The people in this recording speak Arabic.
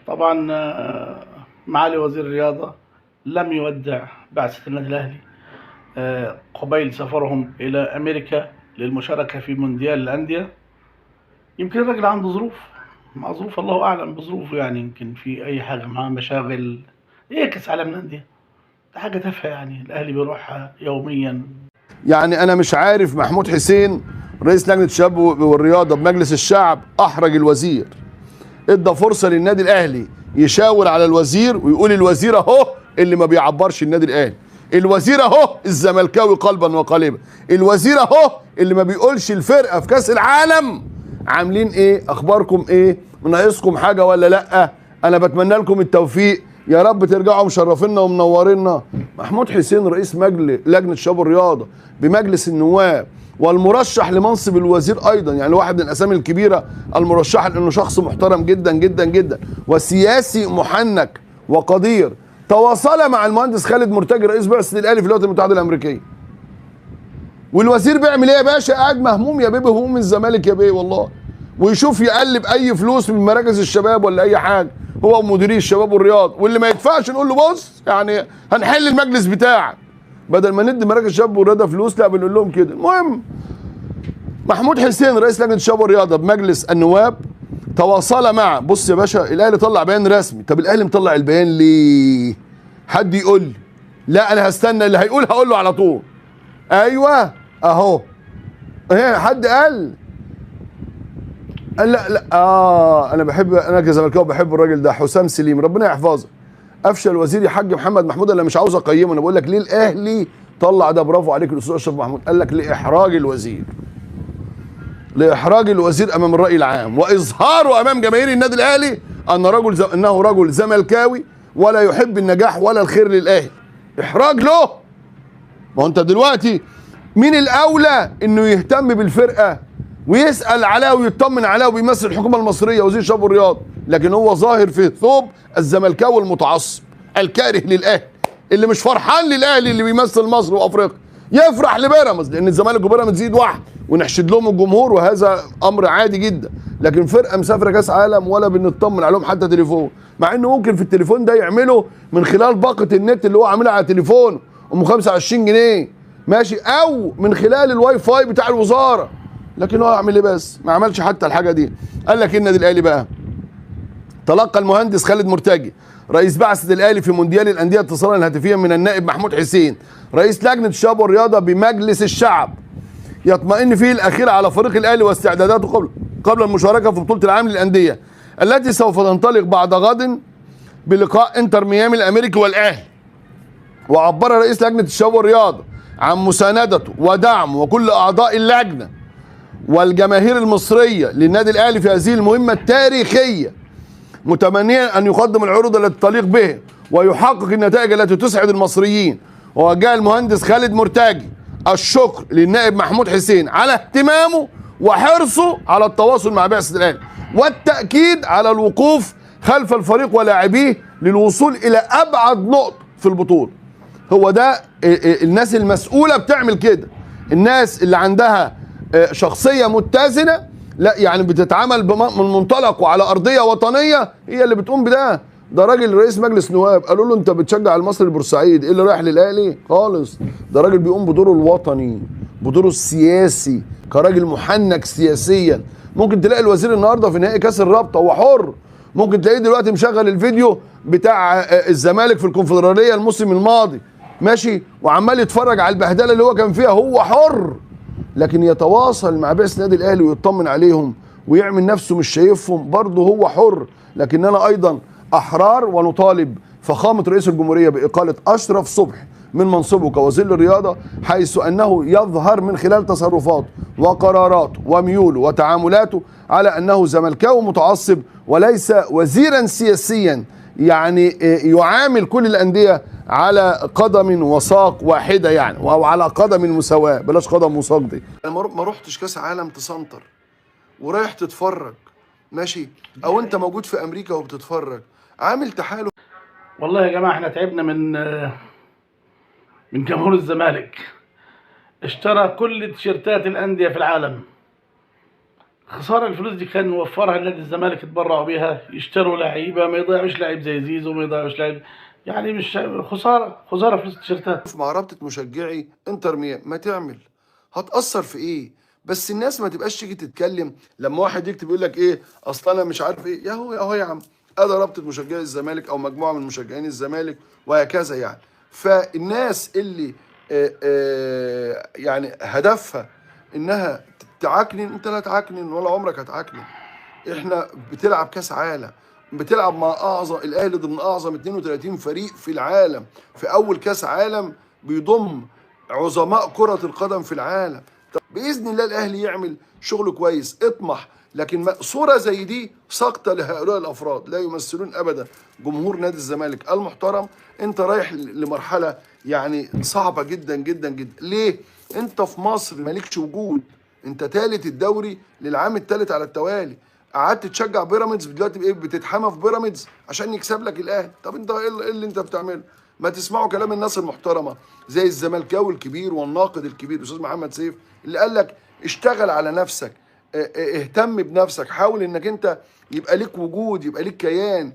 طبعا معالي وزير الرياضة لم يودع بعثة النادي الأهلي قبيل سفرهم إلى أمريكا للمشاركة في مونديال الأندية. يمكن الراجل عنده ظروف، مع ظروف الله أعلم بظروفه، يعني يمكن في أي حاجة معاه مشاغل. إيه كأس عالم الأندية ده حاجة تافهة، يعني الأهلي بيروحها يوميا. يعني انا مش عارف، محمود حسين رئيس لجنه الشباب والرياضه بمجلس الشعب احرج الوزير، ادى فرصه للنادي الاهلي يشاور على الوزير ويقول الوزير اهو اللي ما بيعبرش النادي الاهلي، الوزير اهو الزملكاوي قلبا وقالبا، الوزير اهو اللي ما بيقولش الفرقه في كاس العالم عاملين ايه، اخباركم ايه، ناقصكم حاجه ولا لا. انا بتمنى لكم التوفيق، يا رب ترجعوا مشرفينا ومنورينا. محمود حسين رئيس مجلس لجنه الشباب والرياضه بمجلس النواب والمرشح لمنصب الوزير ايضا، يعني واحد من الاسامي الكبيره المرشحه، لانه شخص محترم جدا جدا جدا وسياسي محنك وقدير، تواصل مع المهندس خالد مرتجي رئيس بعثه الاهلي في الولايات المتحده الامريكيه. والوزير بيعمل ايه يا باشا؟ قاعد مهموم يا بيه، هموم الزمالك يا بيه والله، ويشوف يقلب اي فلوس من مراكز الشباب ولا اي حاجه، هو ومديري الشباب والرياض، واللي ما يدفعش نقول له بص يعني هنحل المجلس بتاعك، بدل ما ندي مراكز الشباب والرياضه فلوس لا بنقول لهم كده. المهم محمود حسين رئيس لجنه الشباب والرياضه بمجلس النواب تواصل مع، بص يا باشا الاهلي طلع بيان رسمي. طب الاهلي مطلع البيان ليه؟ حد يقول لي؟ لا انا هستنى اللي هيقول هقول له على طول. ايوه اهو، ايه حد قال لا لا انا كزملكاوي بحب الراجل ده، حسام سليم ربنا يحفظه، افشل وزير يا حاج محمد محمود. انا مش عاوز اقيمه، انا بقول لك ليه الاهلي طلع ده. برافو عليك الاستاذ اشرف محمود، قال لك لاحراج الوزير، لاحراج الوزير امام الراي العام واظهاره امام جماهير النادي الاهلي انه رجل زملكاوي ولا يحب النجاح ولا الخير للاهلي. احراج له. ما هو انت دلوقتي مين الاولى انه يهتم بالفرقه ويسال عليها ويطمن عليها وبيمثل الحكومه المصريه؟ وزير الشباب والرياضه. لكن هو ظاهر في ثوب الزملكاوي المتعصب الكاره للاهلي، اللي مش فرحان للاهلي اللي بيمثل مصر وافريقيا، يفرح لبيراميدز لان الزمالك وبيراميدز يزيد واحد ونحشد لهم الجمهور، وهذا امر عادي جدا. لكن فرقه مسافره كاس عالم ولا بنطمن عليهم حتى تليفون، مع انه ممكن في التليفون ده يعمله من خلال باقه النت اللي هو عاملها على تليفونه ام 25 جنيه ماشي، او من خلال الواي فاي بتاع الوزاره. لكن هو اعمل ايه بس؟ ما عملش حتى الحاجه دي. قال لك النادي الاهلي بقى تلقى المهندس خالد مرتجي رئيس بعثه الاهلي في مونديال الانديه اتصالا هاتفيا من النائب محمود حسين رئيس لجنه الشباب والرياضه بمجلس الشعب يطمئن فيه الاخير على فريق الاهلي واستعداداته قبل المشاركه في بطوله العالم للانديه التي سوف تنطلق بعد غد بلقاء انتر ميامي الامريكي والاهلي. وعبر رئيس لجنه الشباب والرياضه عن مساندته ودعمه وكل اعضاء اللجنه والجماهير المصريه للنادي الاهلي في هذه المهمه التاريخيه، متمنيا ان يقدم العروض التي تليق به ويحقق النتائج التي تسعد المصريين. ووجه المهندس خالد مرتجي الشكر للنائب محمود حسين على اهتمامه وحرصه على التواصل مع بعثه الاهلي والتاكيد على الوقوف خلف الفريق ولاعبيه للوصول الى ابعد نقطه في البطوله. هو ده الناس المسؤوله بتعمل كده، الناس اللي عندها شخصيه متزنه، لا يعني بتتعامل من منطلق وعلى ارضيه وطنيه، هي اللي بتقوم بده. ده راجل رئيس مجلس نواب، قالوا له انت بتشجع المصري البورسعيد، ايه اللي رايح للاهلي خالص؟ ده راجل بيقوم بدوره الوطني، بدوره السياسي، كراجل محنك سياسيا. ممكن تلاقي الوزير النهارده في نهائي كاس الرابطه، هو حر، ممكن تلاقيه دلوقتي مشغل الفيديو بتاع الزمالك في الكونفدراليه الموسم الماضي ماشي، وعمال يتفرج على البهدله اللي هو كان فيها، هو حر. لكن يتواصل مع بعثة النادي الاهلي ويطمن عليهم ويعمل نفسه مش شايفهم، برضه هو حر. لكننا ايضا احرار ونطالب فخامه رئيس الجمهوريه باقاله اشرف صبحي من منصبه كوزير الرياضه، حيث انه يظهر من خلال تصرفاته وقراراته وميوله وتعاملاته على انه زملكاوي متعصب وليس وزيرا سياسيا، يعني يعامل كل الانديه على قدم وساق واحده، يعني او على قدم مساواه، بلاش قدم وساق دي. انا ما رحتش كاس عالم تسنطر ورايح تتفرج ماشي، او انت موجود في امريكا وبتتفرج عامل تحالف. والله يا جماعة احنا تعبنا من جمهور الزمالك. اشترى كل تيشيرتات الأندية في العالم، خسارة الفلوس دي كان موفرها نادي الزمالك، اتبرعوا بيها يشتروا لعيبة، ما يضيعوش لعيب زي زيزو، ما يضيعوش لعيب، يعني مش خسارة فلوس التيشيرتات. مع رابطه مشجعي انتر ميامي ما تعمل، هتأثر في ايه؟ بس الناس ما تبقاش تيجي تتكلم لما واحد يكتب يقول لك ايه اصل انا مش عارف ايه، يا هو يا عم ادي رابطه مشجعي الزمالك او مجموعه من مشجعين الزمالك وهكذا يعني. فالناس اللي يعني هدفها انها تعكنن، انت لا تعكنن ولا عمرك هتعكنن. احنا بتلعب كاس عالم، بتلعب مع اعظم الاهلي ضمن اعظم 32 فريق في العالم، في اول كاس عالم بيضم عظماء كرة القدم في العالم. طب باذن الله الاهلي يعمل شغل كويس، اطمح. لكن صورة زي دي ساقطة لهؤلاء الافراد لا يمثلون ابدا جمهور نادي الزمالك المحترم. انت رايح لمرحلة يعني صعبة جدا جدا جدا. ليه؟ انت في مصر مالكش وجود، انت ثالث الدوري للعام الثالث على التوالي، قعدت تشجع بيراميدز، دلوقتي بايه بتتحمى في بيراميدز عشان يكسب لك الاهلي. طب انت ايه اللي انت بتعمله؟ ما تسمعوا كلام الناس المحترمه زي الزملكاوي الكبير والناقد الكبير الاستاذ محمد سيف اللي قال لك اشتغل على نفسك، اهتم بنفسك، حاول انك انت يبقى ليك وجود، يبقى ليك كيان.